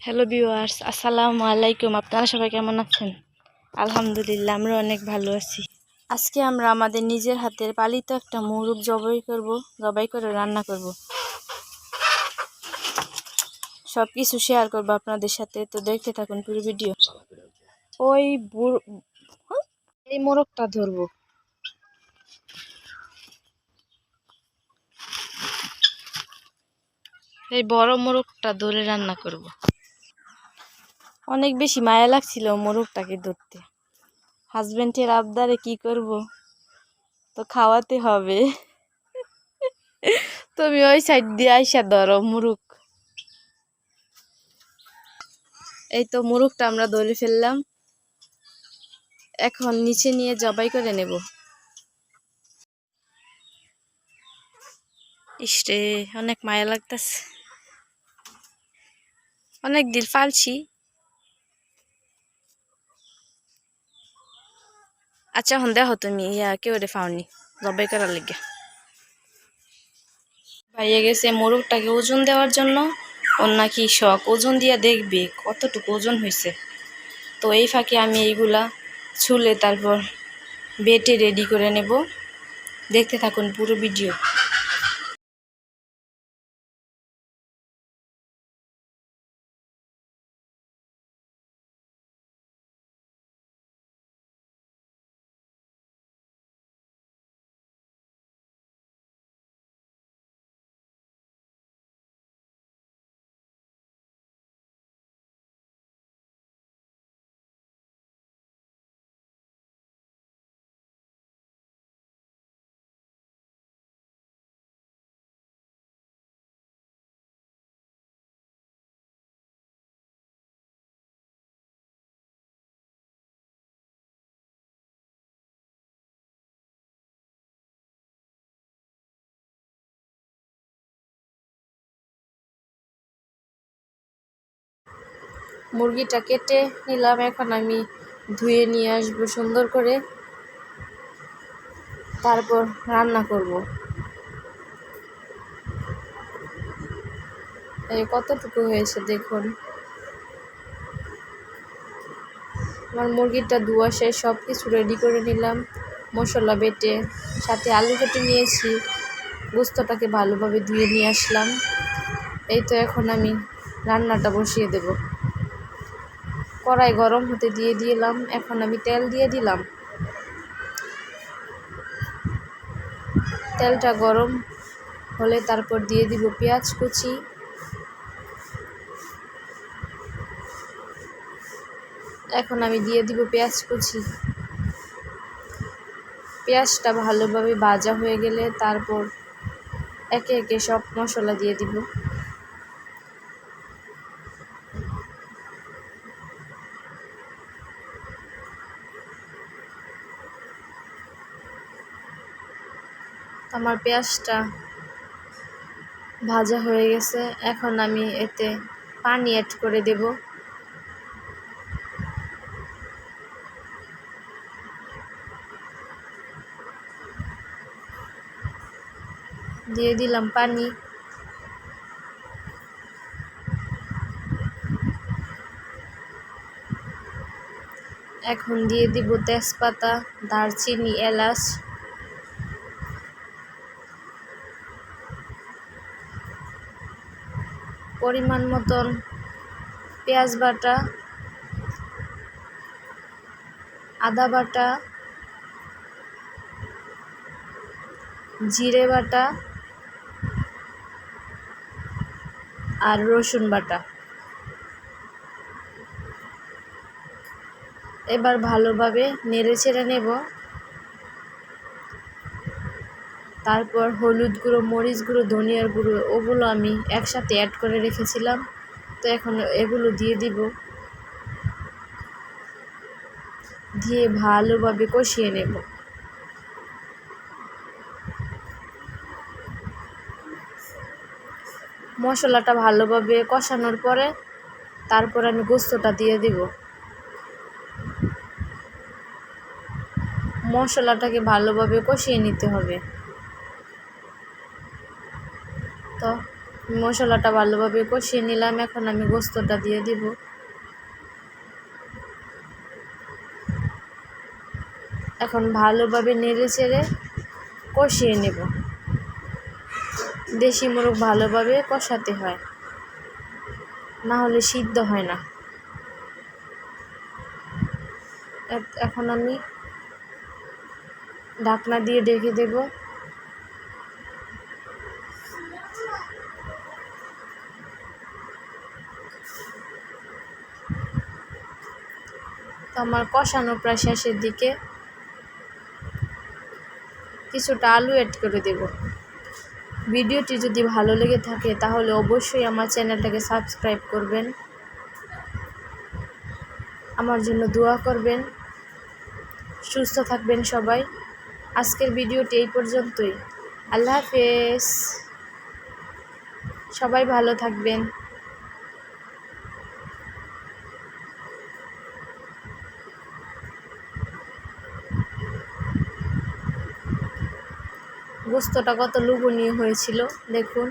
Hello viewers, আসসালামু আলাইকুম। আপনারা সবাই কেমন আছেন? আলহামদুলিল্লাহ, আমরা অনেক ভালো আছি। আজকে আমরা আমাদের নিজের হাতের পালিত একটা মোরগ জবাই করে রান্না করব। সব কিছু শেয়ার করব আপনাদের সাথে, তো দেখতে থাকুন পুরো ভিডিও। ওই এই মোরগটা ধরবো। এই বড় মোরগটা ধরে রান্না করব। অনেক বেশি মায়া লাগছিল মোরগটাকে ধরতে। হাজবেন্ডের আবদারে কি করব, তো খাওয়াতে হবে। তুমি ওই সাইড দিয়ে আইসা ধরো মুরুগ। এই তো মুরুগটা আমরা ধরে ফেললাম, এখন নিচে নিয়ে জবাই করে নেব। ইসরে, অনেক মায়া লাগতেছে। অনেক দিন পালছি। আচ্ছা, এখন দেখো তুমি কেউ রে পাওনি জবাই করার লেগে। ভাইয়া গেছে মোরগটাকে ওজন দেওয়ার জন্য। ওর নাকি শখ, ওজন দিয়া দেখবে কতটুকু ওজন হয়েছে। তো এই ফাঁকে আমি এইগুলা ছুলে তারপর বেটে রেডি করে নেব। দেখতে থাকুন পুরো ভিডিও। মুরগিটা কেটে নিলাম, এখন আমি ধুয়ে নিয়ে আসবো সুন্দর করে, তারপর রান্না করব। এই কতটুকু হয়েছে দেখুন। আমার মুরগিটা ধোয়া শেষ, সব কিছু রেডি করে নিলাম। মশলা বেটে সাথে আলু কেটে নিয়েছি। গোস্তটাকে ভালোভাবে ধুয়ে নিয়ে আসলাম। এই তো এখন আমি রান্নাটা বসিয়ে দেব। কড়াই গরম হতে দিয়ে দিলাম, এখন আমি তেল দিয়ে দিলাম। তেলটা গরম হলে তারপর দিয়ে দিব পেঁয়াজ কুচি। এখন আমি দিয়ে দিব পেঁয়াজ কুচি। পেঁয়াজটা ভালোভাবে ভাজা হয়ে গেলে তারপর একে একে সব মশলা দিয়ে দিব। আমার পেঁয়াজটা ভাজা হয়ে গেছে, এখন আমি এতে পানি অ্যাড করে দেব। দিয়ে দিলাম পানি। এখন দিয়ে দিব তেজপাতা, দারচিনি, এলাচ। পরিমাণ মতন পেঁয়াজ বাটা, আদা বাটা, জিরে বাটা আর রসুন বাটা। এবার ভালোভাবে নেড়ে চেড়ে নেব। তারপর হলুদ গুঁড়ো, মরিচ গুঁড়ো, ধনিয়ার গুঁড়ো ওগুলো আমি একসাথে অ্যাড করে রেখেছিলাম, তো এখন এগুলো দিয়ে দিব। দিয়ে ভালোভাবে কষিয়ে নেব। মশলাটা ভালোভাবে কষানোর পরে তারপর আমি গোস্তটা দিয়ে দিব। মশলাটাকে ভালোভাবে কষিয়ে নিতে হবে। তো মশলাটা ভালোভাবে কষিয়ে নিলাম। এখন আমি গোস্তটা দিয়ে দিব। এখন ভালোভাবে নেড়ে চেড়ে কষিয়ে নেব। দেশি মোরগ ভালোভাবে কষাতে হয়, না হলে সিদ্ধ হয় না। এখন আমি ঢাকনা দিয়ে ঢেকে দেব। তো আমার কষানো প্রায় শেষের দিকে। কিছুটা আলু অ্যাড করে দেব। ভিডিওটি যদি ভালো লেগে থাকে তাহলে অবশ্যই আমার চ্যানেলটাকে সাবস্ক্রাইব করবেন, আমার জন্য দোয়া করবেন। সুস্থ থাকবেন সবাই। আজকের ভিডিওটি এই পর্যন্তই। আল্লাহ হাফেজ। সবাই ভালো থাকবেন। গোস্তটা কত লোভনীয় হয়েছিল দেখুন।